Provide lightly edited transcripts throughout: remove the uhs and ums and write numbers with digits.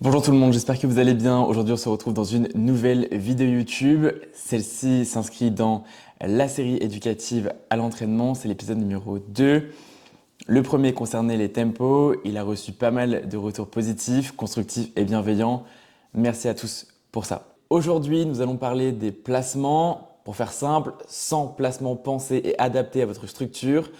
Bonjour tout le monde, j'espère que vous allez bien. Aujourd'hui, on se retrouve dans une nouvelle vidéo YouTube. Celle-ci s'inscrit dans la série éducative à l'entraînement. C'est l'épisode numéro 2. Le premier concernait les tempos. Il a reçu pas mal de retours positifs, constructifs et bienveillants. Merci à tous pour ça. Aujourd'hui, nous allons parler des placements. Pour faire simple, sans placement pensé et adapté à votre structure,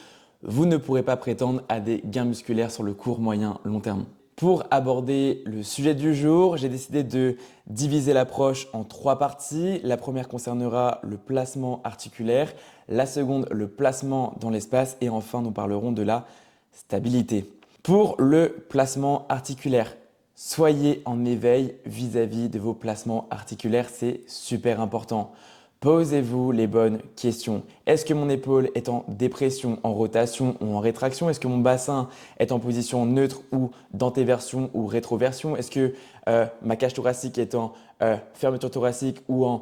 vous ne pourrez pas prétendre à des gains musculaires sur le court, moyen, long terme. Pour aborder le sujet du jour, j'ai décidé de diviser l'approche en 3 parties. La première concernera le placement articulaire, la seconde le placement dans l'espace et enfin nous parlerons de la stabilité. Pour le placement articulaire, soyez en éveil vis-à-vis de vos placements articulaires, c'est super important. Posez-vous les bonnes questions. Est-ce que mon épaule est en dépression, en rotation ou en rétraction? Est-ce que mon bassin est en position neutre ou d'antéversion ou rétroversion? Est-ce que ma cage thoracique est en fermeture thoracique ou en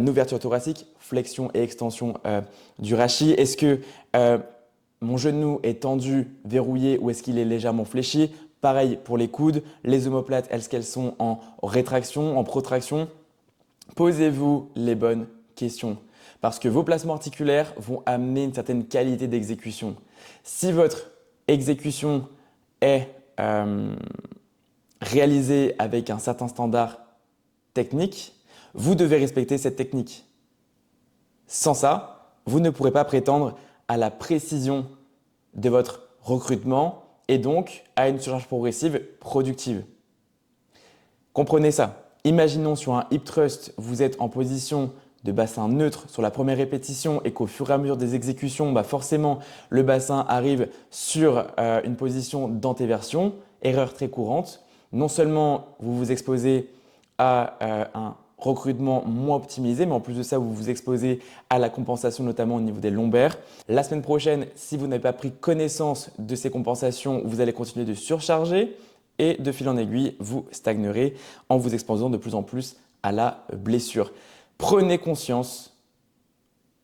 ouverture thoracique? Flexion et extension du rachis. Est-ce que mon genou est tendu, verrouillé ou est-ce qu'il est légèrement fléchi? Pareil pour les coudes. Les omoplates, est-ce qu'elles sont en rétraction, en protraction? Posez-vous les bonnes questions parce que vos placements articulaires vont amener une certaine qualité d'exécution. Si votre exécution est réalisée avec un certain standard technique, vous devez respecter cette technique. Sans ça, vous ne pourrez pas prétendre à la précision de votre recrutement et donc à une surcharge progressive productive. Comprenez ça. Imaginons sur un hip thrust, vous êtes en position de bassin neutre sur la première répétition et qu'au fur et à mesure des exécutions, forcément, le bassin arrive sur une position d'antéversion, erreur très courante. Non seulement vous vous exposez à un recrutement moins optimisé, mais en plus de ça, vous vous exposez à la compensation, notamment au niveau des lombaires. La semaine prochaine, si vous n'avez pas pris connaissance de ces compensations, vous allez continuer de surcharger et de fil en aiguille, vous stagnerez en vous exposant de plus en plus à la blessure. Prenez conscience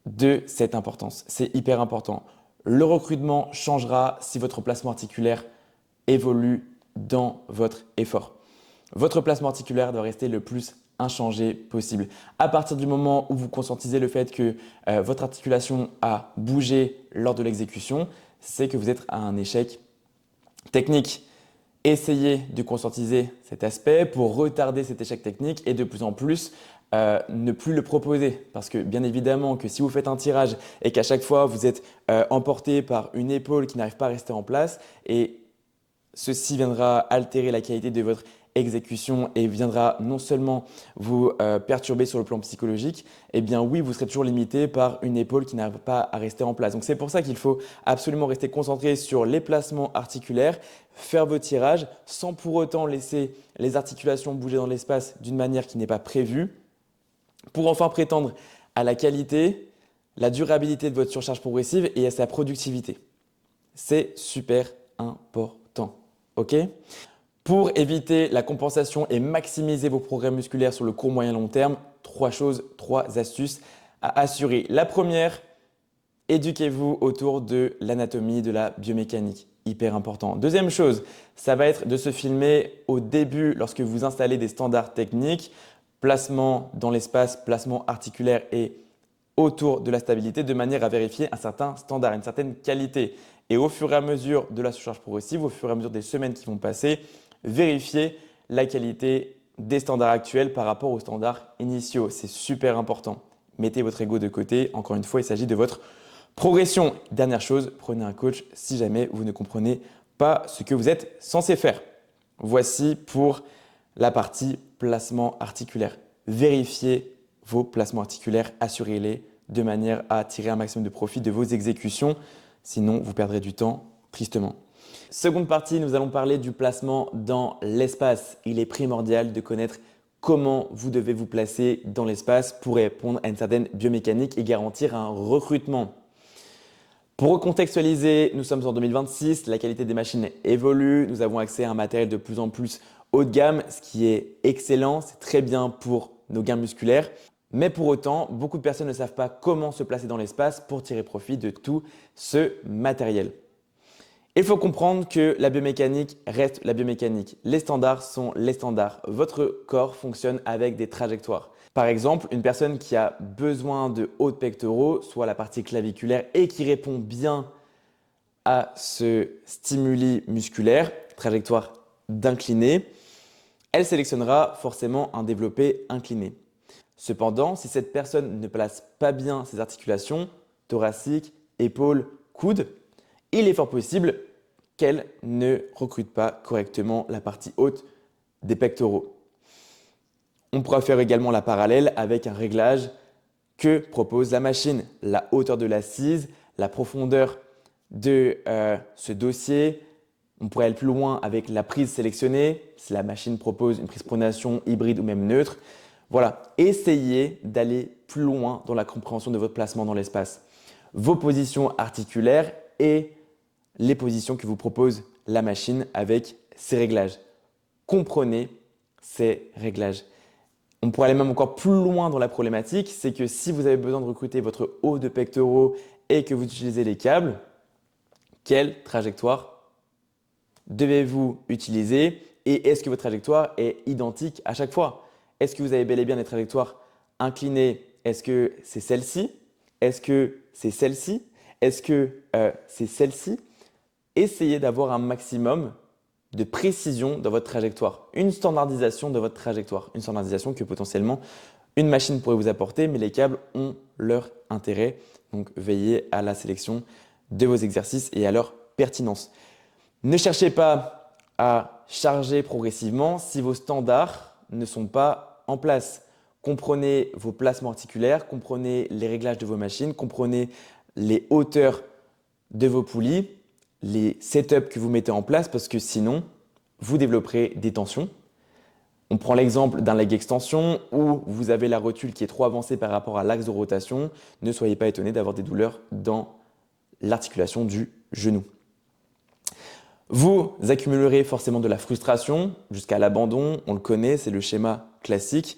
de cette importance, c'est hyper important. Le recrutement changera si votre placement articulaire évolue dans votre effort. Votre placement articulaire doit rester le plus inchangé possible. À partir du moment où vous conscientisez le fait que votre articulation a bougé lors de l'exécution, c'est que vous êtes à un échec technique. Essayez de conscientiser cet aspect pour retarder cet échec technique et de plus en plus ne plus le proposer. Parce que bien évidemment que si vous faites un tirage et qu'à chaque fois vous êtes emporté par une épaule qui n'arrive pas à rester en place et ceci viendra altérer la qualité de votre exécution et viendra non seulement vous perturber sur le plan psychologique, eh bien oui, vous serez toujours limité par une épaule qui n'arrive pas à rester en place. Donc c'est pour ça qu'il faut absolument rester concentré sur les placements articulaires, faire vos tirages sans pour autant laisser les articulations bouger dans l'espace d'une manière qui n'est pas prévue, pour enfin prétendre à la qualité, la durabilité de votre surcharge progressive et à sa productivité. C'est super important. OK ? Pour éviter la compensation et maximiser vos progrès musculaires sur le court, moyen, long terme, 3 choses, 3 astuces à assurer. La première, éduquez-vous autour de l'anatomie, de la biomécanique. Hyper important. Deuxième chose, ça va être de se filmer au début lorsque vous installez des standards techniques, placement dans l'espace, placement articulaire et autour de la stabilité de manière à vérifier un certain standard, une certaine qualité. Et au fur et à mesure de la surcharge progressive, au fur et à mesure des semaines qui vont passer, vérifier la qualité des standards actuels par rapport aux standards initiaux. C'est super important. Mettez votre ego de côté. Encore une fois, il s'agit de votre progression. Dernière chose, prenez un coach si jamais vous ne comprenez pas ce que vous êtes censé faire. Voici pour la partie placement articulaire. Vérifiez vos placements articulaires, assurez-les de manière à tirer un maximum de profit de vos exécutions. Sinon, vous perdrez du temps tristement. Seconde partie, nous allons parler du placement dans l'espace. Il est primordial de connaître comment vous devez vous placer dans l'espace pour répondre à une certaine biomécanique et garantir un recrutement. Pour recontextualiser, nous sommes en 2026, la qualité des machines évolue, nous avons accès à un matériel de plus en plus haut de gamme, ce qui est excellent, c'est très bien pour nos gains musculaires. Mais pour autant, beaucoup de personnes ne savent pas comment se placer dans l'espace pour tirer profit de tout ce matériel. Il faut comprendre que la biomécanique reste la biomécanique. Les standards sont les standards. Votre corps fonctionne avec des trajectoires. Par exemple, une personne qui a besoin de hauts de pectoraux, soit la partie claviculaire, et qui répond bien à ce stimuli musculaire, trajectoire d'incliné, elle sélectionnera forcément un développé incliné. Cependant, si cette personne ne place pas bien ses articulations, thoraciques, épaules, coudes, il est fort possible qu'elle ne recrute pas correctement la partie haute des pectoraux. On pourra faire également la parallèle avec un réglage que propose la machine. La hauteur de l'assise, la profondeur de ce dossier. On pourrait aller plus loin avec la prise sélectionnée, si la machine propose une prise pronation hybride ou même neutre. Voilà, essayez d'aller plus loin dans la compréhension de votre placement dans l'espace. Vos positions articulaires et les positions que vous propose la machine avec ses réglages. Comprenez ces réglages. On pourrait aller même encore plus loin dans la problématique, c'est que si vous avez besoin de recruter votre haut de pectoraux et que vous utilisez les câbles, quelle trajectoire devez-vous utiliser et est-ce que votre trajectoire est identique à chaque fois? Est-ce que vous avez bel et bien des trajectoires inclinées? Est-ce que c'est celle-ci? Est-ce que c'est celle-ci? Est-ce que c'est celle-ci? Essayez d'avoir un maximum de précision dans votre trajectoire, une standardisation de votre trajectoire, une standardisation que potentiellement une machine pourrait vous apporter, mais les câbles ont leur intérêt. Donc veillez à la sélection de vos exercices et à leur pertinence. Ne cherchez pas à charger progressivement si vos standards ne sont pas en place. Comprenez vos placements articulaires, comprenez les réglages de vos machines, comprenez les hauteurs de vos poulies, les setups que vous mettez en place parce que sinon, vous développerez des tensions. On prend l'exemple d'un leg extension où vous avez la rotule qui est trop avancée par rapport à l'axe de rotation. Ne soyez pas étonné d'avoir des douleurs dans l'articulation du genou. Vous accumulerez forcément de la frustration jusqu'à l'abandon. On le connaît, c'est le schéma classique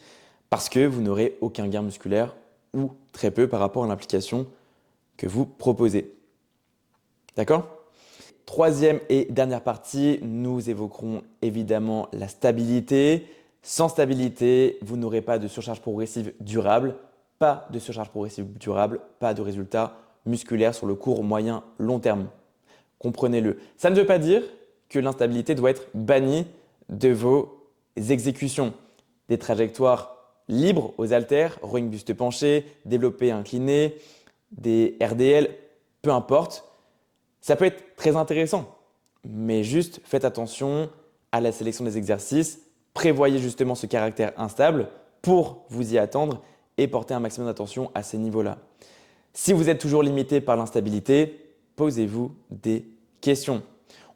parce que vous n'aurez aucun gain musculaire ou très peu par rapport à l'implication que vous proposez. D'accord ? Troisième et dernière partie, nous évoquerons évidemment la stabilité. Sans stabilité, vous n'aurez pas de surcharge progressive durable, pas de surcharge progressive durable, pas de résultats musculaires sur le court, moyen, long terme. Comprenez-le. Ça ne veut pas dire que l'instabilité doit être bannie de vos exécutions. Des trajectoires libres aux haltères, rowing buste penché, développé incliné, des RDL, peu importe. Ça peut être très intéressant, mais juste faites attention à la sélection des exercices, prévoyez justement ce caractère instable pour vous y attendre et porter un maximum d'attention à ces niveaux-là. Si vous êtes toujours limité par l'instabilité, posez-vous des questions.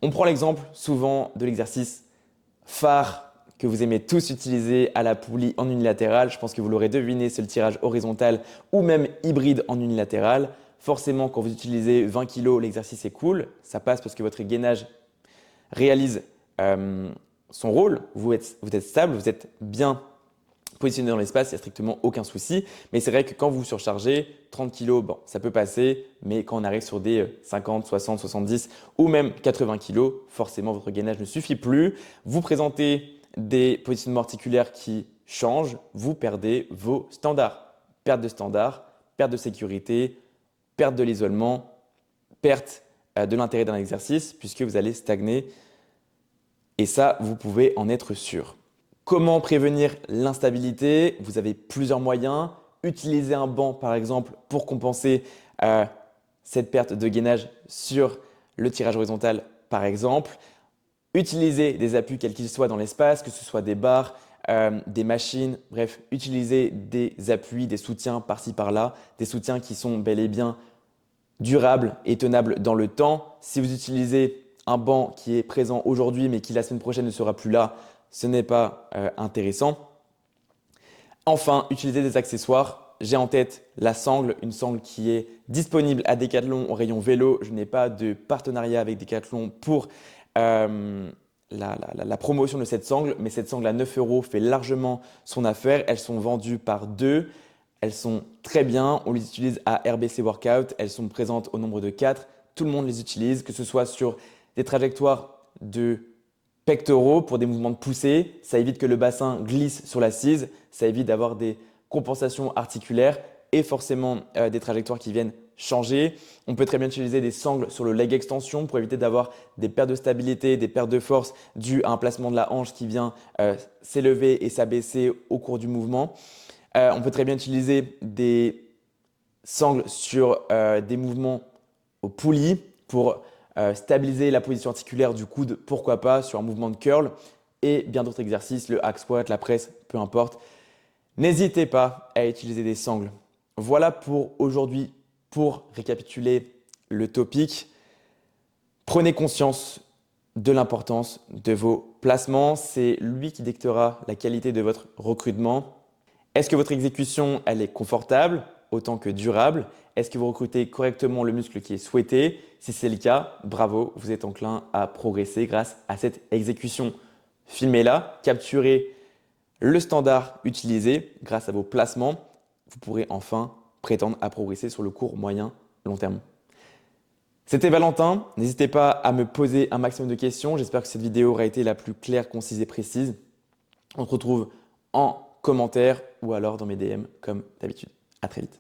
On prend l'exemple souvent de l'exercice phare que vous aimez tous utiliser à la poulie en unilatéral. Je pense que vous l'aurez deviné, c'est le tirage horizontal ou même hybride en unilatéral. Forcément, quand vous utilisez 20 kg, l'exercice est cool. Ça passe parce que votre gainage réalise son rôle. Vous êtes stable, vous êtes bien positionné dans l'espace, il n'y a strictement aucun souci. Mais c'est vrai que quand vous surchargez, 30 kg, bon, ça peut passer. Mais quand on arrive sur des 50, 60, 70 ou même 80 kg, forcément, votre gainage ne suffit plus. Vous présentez des positionnements articulaires qui changent, vous perdez vos standards. Perte de standards, perte de sécurité, perte de l'isolement, perte de l'intérêt d'un exercice puisque vous allez stagner et ça, vous pouvez en être sûr. Comment prévenir l'instabilité? Vous avez plusieurs moyens. Utiliser un banc par exemple pour compenser cette perte de gainage sur le tirage horizontal par exemple. Utiliser des appuis quels qu'ils soient dans l'espace, que ce soit des barres, des machines, bref, utiliser des appuis, des soutiens par-ci par-là, des soutiens qui sont bel et bien durables et tenables dans le temps. Si vous utilisez un banc qui est présent aujourd'hui mais qui la semaine prochaine ne sera plus là, ce n'est pas intéressant. Enfin, utiliser des accessoires. J'ai en tête la sangle, une sangle qui est disponible à Decathlon au rayon vélo. Je n'ai pas de partenariat avec Decathlon pour la promotion de cette sangle, mais cette sangle à 9 € fait largement son affaire. Elles sont vendues par deux. Elles sont très bien. On les utilise à RBC Workout. Elles sont présentes au nombre de 4. Tout le monde les utilise, que ce soit sur des trajectoires de pectoraux pour des mouvements de poussée. Ça évite que le bassin glisse sur l'assise. Ça évite d'avoir des compensations articulaires et forcément des trajectoires qui viennent changer. On peut très bien utiliser des sangles sur le leg extension pour éviter d'avoir des pertes de stabilité, des pertes de force dues à un placement de la hanche qui vient s'élever et s'abaisser au cours du mouvement. On peut très bien utiliser des sangles sur des mouvements au poulie pour stabiliser la position articulaire du coude, pourquoi pas, sur un mouvement de curl et bien d'autres exercices, le hack squat, la presse, peu importe. N'hésitez pas à utiliser des sangles. Voilà pour aujourd'hui, pour récapituler le topic. Prenez conscience de l'importance de vos placements. C'est lui qui dictera la qualité de votre recrutement. Est-ce que votre exécution, elle est confortable autant que durable? Est-ce que vous recrutez correctement le muscle qui est souhaité? Si c'est le cas, bravo, vous êtes enclin à progresser grâce à cette exécution. Filmez-la, capturez le standard utilisé grâce à vos placements. Vous pourrez enfin prétendre à progresser sur le court, moyen, long terme. C'était Valentin. N'hésitez pas à me poser un maximum de questions. J'espère que cette vidéo aura été la plus claire, concise et précise. On se retrouve en commentaire ou alors dans mes DM comme d'habitude. À très vite.